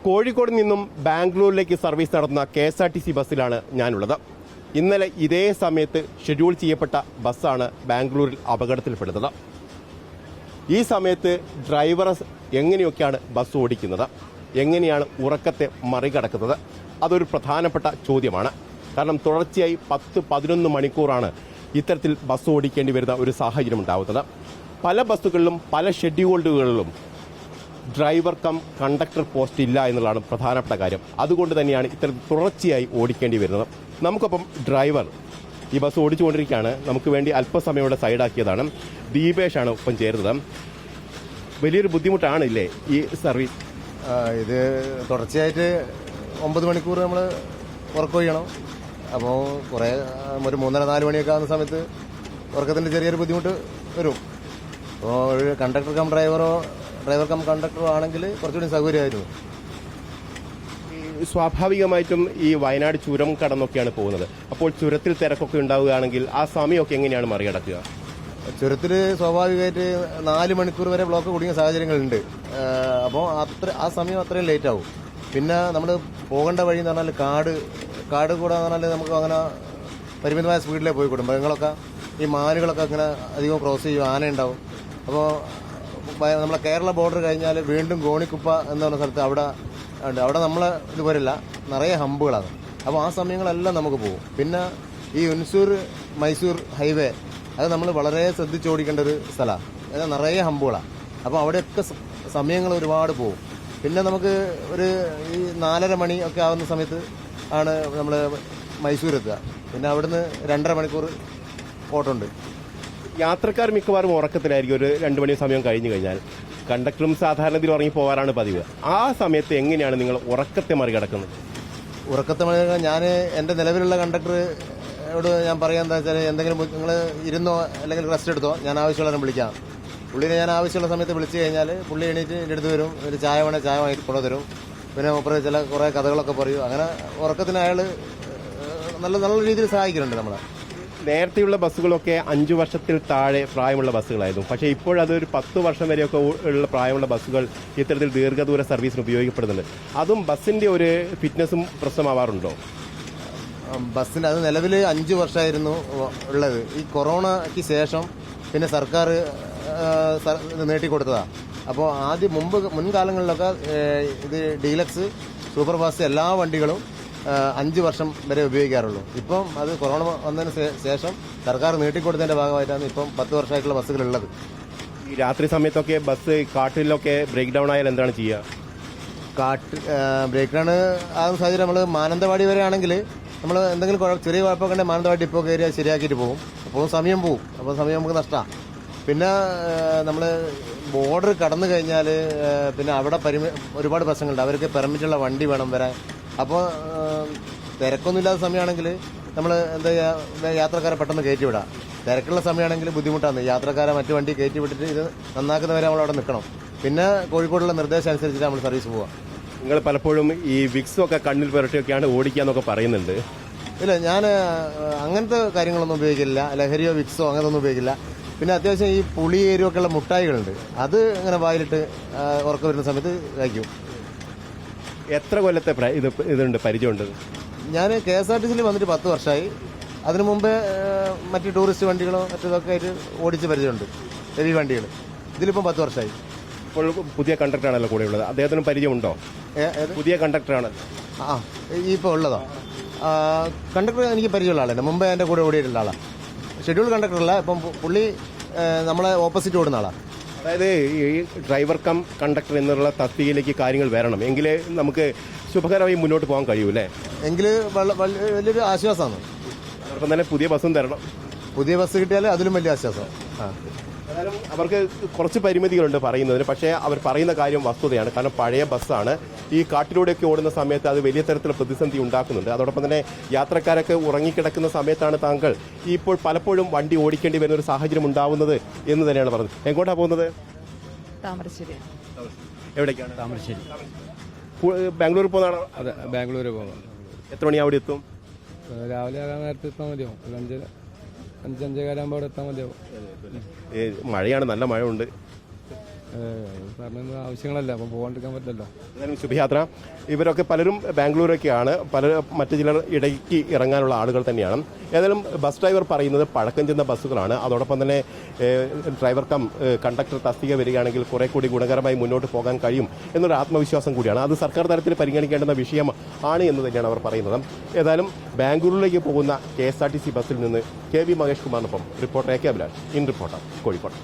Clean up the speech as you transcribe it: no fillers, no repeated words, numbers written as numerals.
കോഴിക്കോട് നിന്നും ബാംഗ്ലൂരിലേക്ക് സർവീസ് നടത്തുന്ന KSRTC ബസ്സിലാണ് ഞാനുള്ളത്. ഇന്നലെ ഇതേ സമയത്ത് ഷെഡ്യൂൾ ചെയ്യപ്പെട്ട ബസ്സാണ് ബാംഗ്ലൂരിൽ അപകടത്തിൽപ്പെടുന്നത്. ഈ സമയത്ത് ഡ്രൈവർ എങ്ങനെയൊക്കെയാണ് ബസ് ഓടിക്കുന്നത്, എങ്ങനെയാണ് ഉറക്കത്തെ മറികടക്കുന്നത്, അതൊരു പ്രധാനപ്പെട്ട ചോദ്യമാണ്. കാരണം തുടർച്ചയായി 10-11 മണിക്കൂറാണ് ഇത്തരത്തിൽ ബസ് ഓടിക്കേണ്ടി വരുന്ന ഒരു സാഹചര്യം ഉണ്ടാവുന്നത്. പല ബസ്സുകളിലും പല ഷെഡ്യൂളുകളിലും ഡ്രൈവർ കം കണ്ടക്ടർ പോസ്റ്റ് ഇല്ല എന്നുള്ളതാണ് പ്രധാനപ്പെട്ട കാര്യം. അതുകൊണ്ട് തന്നെയാണ് ഇത്തരത്തിൽ തുടർച്ചയായി ഓടിക്കേണ്ടി വരുന്നത്. നമുക്കൊപ്പം ഡ്രൈവർ ഈ ബസ് ഓടിച്ചുകൊണ്ടിരിക്കുകയാണ്. നമുക്ക് വേണ്ടി അല്പസമയം ഇവിടെ സൈഡാക്കിയതാണ്. ദീപേഷാണ് ഒപ്പം ചേരുന്നത്. വലിയൊരു ബുദ്ധിമുട്ടാണ് ഇല്ലേ ഈ സർവീസ്? ഇത് തുടർച്ചയായിട്ട് 9 മണിക്കൂർ നമ്മൾ ഉറക്കൊഴിയണം. അപ്പോൾ കുറേ ഒരു 3:30-4 മണിയൊക്കെ ആകുന്ന സമയത്ത് ഉറക്കത്തിൻ്റെ ചെറിയൊരു ബുദ്ധിമുട്ട് വരും. അപ്പോൾ ഒരു കണ്ടക്ടർ കം ഡ്രൈവർ കം കണ്ടക്ടറോ ആണെങ്കിൽ കുറച്ചുകൂടി സൗകര്യമായിരുന്നു. സ്വാഭാവികമായിട്ടും ഈ വയനാട് ചുരം കടന്നൊക്കെയാണ് പോകുന്നത്. അപ്പോൾ ചുരത്തിൽ തിരക്കൊക്കെ ഉണ്ടാവുകയാണെങ്കിൽ ആ സമയമൊക്കെ എങ്ങനെയാണ് മറികടക്കുക? ചുരത്തിൽ സ്വാഭാവികമായിട്ട് 4 മണിക്കൂർ വരെ ബ്ലോക്ക് കുടുങ്ങിയ സാഹചര്യങ്ങളുണ്ട്. അപ്പോൾ ആ സമയം അത്രയും ലേറ്റ് ആവും. പിന്നെ നമ്മൾ പോകേണ്ട വഴി എന്ന് പറഞ്ഞാൽ കാട് കൂടാന്ന് പറഞ്ഞാൽ നമുക്ക് അങ്ങനെ പരിമിതമായ സ്പീഡിലേ പോയിക്കൂടും. മൃഗങ്ങളൊക്കെ ഈ മാനുകളൊക്കെ അങ്ങനെ അധികം ക്രോസ് ചെയ്യും, ആനയുണ്ടാവും. അപ്പോൾ നമ്മളെ കേരള ബോർഡർ കഴിഞ്ഞാൽ വീണ്ടും ഗോണിക്കുപ്പ എന്ന് പറഞ്ഞ സ്ഥലത്ത് അവിടെ നമ്മളെ ഇതുപോലെയല്ല, നിറയെ ഹമ്പുകളാണ്. അപ്പോൾ ആ സമയങ്ങളെല്ലാം നമുക്ക് പോകും. പിന്നെ ഈ മൈസൂർ ഹൈവേ അത് നമ്മൾ വളരെ ശ്രദ്ധിച്ചോടിക്കേണ്ട ഒരു സ്ഥലമാണ്. അതായത് നിറയെ ഹമ്പുകളാണ്. അപ്പോൾ അവിടെയൊക്കെ സമയങ്ങൾ ഒരുപാട് പോകും. പിന്നെ നമുക്ക് ഒരു ഈ 4:30 മണി ഒക്കെ ആവുന്ന സമയത്ത് ആണ് നമ്മൾ മൈസൂർ എത്തുക. പിന്നെ അവിടുന്ന് 2.5 മണിക്കൂർ ഓട്ടമുണ്ട്. യാത്രക്കാർ മിക്കവാറും ഉറക്കത്തിലായിരിക്കും ഒരു 2 മണി സമയം കഴിഞ്ഞു കഴിഞ്ഞാൽ. കണ്ടക്ടറും സാധാരണ ഇതിൽ ഉറങ്ങി പോകാറാണ് പതിവ്. ആ സമയത്ത് എങ്ങനെയാണ് നിങ്ങൾ ഉറക്കത്തെ മറികടക്കുന്നത്? ഉറക്കത്തെ മറികടക്കാൻ ഞാൻ എൻ്റെ നിലവിലുള്ള കണ്ടക്ടറോട് ഞാൻ പറയാൻ എന്താ വെച്ചാൽ, എന്തെങ്കിലും നിങ്ങൾ ഇരുന്നോ അല്ലെങ്കിൽ റെസ്റ്റ് എടുത്തോ, ഞാൻ ആവശ്യമുള്ളവരെ വിളിക്കാം. പുള്ളിനെ ഞാൻ ആവശ്യമുള്ള സമയത്ത് വിളിച്ചു കഴിഞ്ഞാൽ പുള്ളി എണീറ്റ് എൻ്റെ അടുത്ത് വരും. ഒരു ചായ വാങ്ങി കൊണ്ടുതരും. പിന്നെ മൂപ്പര് കുറേ കഥകളൊക്കെ പറയും. അങ്ങനെ ഉറക്കത്തിന് അയാൾ നല്ല രീതിയിൽ സഹായിക്കുന്നുണ്ട് നമ്മളെ. നേരത്തെയുള്ള ബസ്സുകളൊക്കെ 5 വർഷത്തിൽ താഴെ പ്രായമുള്ള ബസ്സുകളായിരുന്നു. പക്ഷേ ഇപ്പോഴതൊരു 10 വർഷം വരെയൊക്കെ ഉള്ള പ്രായമുള്ള ബസ്സുകൾ ഇത്തരത്തിൽ ദീർഘദൂര സർവീസിന് ഉപയോഗിക്കപ്പെടുന്നുണ്ട്. അതും ബസ്സിൻ്റെ ഒരു ഫിറ്റ്നസും പ്രശ്നമാവാറുണ്ടോ? ബസ്സിന് അത് നിലവിൽ 5 വർഷമായിരുന്നു ഉള്ളത്. ഈ കൊറോണയ്ക്ക് ശേഷം പിന്നെ സർക്കാർ ഇത് നീട്ടിക്കൊടുത്തതാണ്. അപ്പോൾ മുൻകാലങ്ങളിലൊക്കെ ഇത് ഡീലക്സ്, സൂപ്പർ ഫാസ്റ്റ് എല്ലാ വണ്ടികളും 5 വർഷം വരെ ഉപയോഗിക്കാറുള്ളൂ. ഇപ്പം അത് കൊറോണ വന്നതിന് ശേഷം സർക്കാർ നീട്ടിക്കൊടുത്തതിൻ്റെ ഭാഗമായിട്ടാണ് ഇപ്പം 10 വർഷമായിട്ടുള്ള ബസ്സുകളുള്ളത്. ഈ രാത്രി സമയത്തൊക്കെ ബസ് കാട്ടിലൊക്കെ ബ്രേക്ക് ഡൗൺ ആയാൽ എന്താണ് ചെയ്യുക? ബ്രേക്ക് ഡൗൺ ആകുന്ന സാഹചര്യം നമ്മൾ മാനന്തവാടി വരെ ആണെങ്കിൽ നമ്മൾ എന്തെങ്കിലും ചെറിയ കുഴപ്പമൊക്കെ ഉണ്ടെങ്കിൽ മാനന്തവാടി ഇപ്പോൾ കയറി ശരിയാക്കിയിട്ട് പോകും. അപ്പോൾ സമയം പോകും. അപ്പോൾ സമയം നമുക്ക് നഷ്ടമാണ്. പിന്നെ നമ്മൾ ബോർഡർ കടന്നു കഴിഞ്ഞാൽ പിന്നെ അവിടെ ഒരുപാട് പ്രശ്നങ്ങളുണ്ട്. അവർക്ക് പെർമിറ്റുള്ള വണ്ടി വേണം വരാൻ. അപ്പോൾ തിരക്കൊന്നുമില്ലാത്ത സമയമാണെങ്കിൽ നമ്മൾ എന്താ ചെയ്യുക, യാത്രക്കാരെ പെട്ടെന്ന് കയറ്റി വിടാം. തിരക്കുള്ള സമയമാണെങ്കിൽ ബുദ്ധിമുട്ടാണ്. യാത്രക്കാരെ മറ്റു വണ്ടി കയറ്റി വിട്ടിട്ട് ഇത് നന്നാക്കുന്നവരെ നമ്മൾ അവിടെ നിൽക്കണം. പിന്നെ കോഴിക്കോടുള്ള നിർദ്ദേശം അനുസരിച്ചിട്ട് നമ്മൾ സർവീസ് പോവാം. നിങ്ങൾ പലപ്പോഴും ഈ വിക്സൊക്കെ കണ്ണിൽ പുരട്ടിയൊക്കെയാണ് ഓടിക്കാന്നൊക്കെ പറയുന്നുണ്ട്. ഇല്ല, ഞാൻ അങ്ങനത്തെ കാര്യങ്ങളൊന്നും ഉപയോഗിക്കില്ല. ലഹരിയോ വിക്സോ അങ്ങനത്തൊന്നും ഉപയോഗിക്കില്ല. പിന്നെ അത്യാവശ്യം ഈ പുളി എരിവൊക്കെയുള്ള മുട്ടായികളുണ്ട്, അത് ഇങ്ങനെ വായിലിട്ട് ഉറക്കം വരുന്ന സമയത്ത് കഴിക്കും. എത്ര കൊല്ലത്തെ ഇതുണ്ട്, പരിചയമുണ്ട്? ഞാൻ KSRTCയിൽ വന്നിട്ട് 10 വർഷമായി. അതിനു മുമ്പേ മറ്റ് ടൂറിസ്റ്റ് വണ്ടികളോ മറ്റതൊക്കെ ആയിട്ട് ഓടിച്ച് പരിചയമുണ്ട്, ഹെവി വണ്ടികൾ. ഇതിലിപ്പം 10 വർഷമായി. ഇപ്പോൾ പുതിയ കണ്ടക്ടറാണല്ലോ കൂടെ ഉള്ളത്, അദ്ദേഹത്തിന് പരിചയമുണ്ടോ? പുതിയ കണ്ടക്ടറാണ് ഇപ്പോൾ ഉള്ളതോ? കണ്ടക്ടർ എനിക്ക് പരിചയമുള്ള ആളാണ്. മുമ്പേ എൻ്റെ കൂടെ ഓടിയിട്ടുള്ള ആളാണ്. ഷെഡ്യൂൾ കണ്ടക്ടറല്ല, ഇപ്പം പുള്ളി നമ്മളെ ഓപ്പോസിറ്റ് ഓടുന്ന ആളാണ്. അതായത് ഈ ഡ്രൈവർ കം കണ്ടക്ടർ എന്നുള്ള തസ്തികയിലേക്ക് കാര്യങ്ങൾ വരണം എങ്കിൽ നമുക്ക് ശുഭകരമായി മുന്നോട്ട് പോകാൻ കഴിയൂല്ലേ? എങ്കിൽ വലിയൊരു ആശ്വാസമാണ്. അതോടൊപ്പം തന്നെ പുതിയ ബസ്സും തരണം. പുതിയ ബസ് കിട്ടിയാൽ അതിലും വലിയ ആശ്വാസം. ഏതായാലും അവർക്ക് കുറച്ച് പരിമിതികളുണ്ട് പറയുന്നതിന്. പക്ഷേ അവർ പറയുന്ന കാര്യം വസ്തുതയാണ്. കാരണം പഴയ ബസ്സാണ്. ഈ കാട്ടിലൂടെയൊക്കെ ഓടുന്ന സമയത്ത് അത് വലിയ തരത്തിലുള്ള പ്രതിസന്ധി ഉണ്ടാക്കുന്നുണ്ട്. അതോടൊപ്പം തന്നെ യാത്രക്കാരൊക്കെ ഉറങ്ങിക്കിടക്കുന്ന സമയത്താണ് താങ്കൾ ഇപ്പോൾ പലപ്പോഴും വണ്ടി ഓടിക്കേണ്ടി വരുന്ന ഒരു സാഹചര്യം ഉണ്ടാവുന്നത് എന്ന് തന്നെയാണ് പറഞ്ഞത്. എങ്ങോട്ടാണ് പോകുന്നത്? താമരശ്ശേരി. എവിടേക്കാണ്? താമരശ്ശേരി. ബാംഗ്ലൂർ പോകുന്നതാണോ? അതെ, ബാംഗ്ലൂർ പോകാം. എത്ര മണി അവിടെ എത്തും? രാവിലെ ആകാൻ നേരത്തെ എത്താൻ മതിയാവും. 5-5:15 അവിടെ എത്താൻ മതിയാവും. മഴയാണ്, നല്ല മഴ ഉണ്ട്. പറഞ്ഞ ആവശ്യങ്ങളല്ല, അപ്പം പോകാണ്ടിരിക്കാൻ പറ്റില്ലല്ലോ. ഏതായാലും ശുഭയാത്ര. ഇവരൊക്കെ പലരും ബാംഗ്ലൂരൊക്കെയാണ്, മറ്റു ചിലർ ഇടയ്ക്ക് ഇറങ്ങാനുള്ള ആളുകൾ തന്നെയാണ്. ഏതായാലും ബസ് ഡ്രൈവർ പറയുന്നത് പഴക്കം ചെന്ന ബസ്സുകളാണ്. അതോടൊപ്പം തന്നെ ഡ്രൈവർ കം കണ്ടക്ടർ തസ്തിക വരികയാണെങ്കിൽ കുറെ കൂടി ഗുണകരമായി മുന്നോട്ട് പോകാൻ കഴിയും എന്നൊരു ആത്മവിശ്വാസം കൂടിയാണ്. അത് സർക്കാർ തലത്തിൽ പരിഗണിക്കേണ്ടുന്ന വിഷയമാണ് എന്ന് തന്നെയാണ് അവർ പറയുന്നത്. ഏതായാലും ബാംഗ്ലൂരിലേക്ക് പോകുന്ന KSRTC ബസ്സിൽ നിന്ന് KV മഹേഷ് കുമാറിനൊപ്പം reporter AK Abhilash, in reporter, Kozhikode.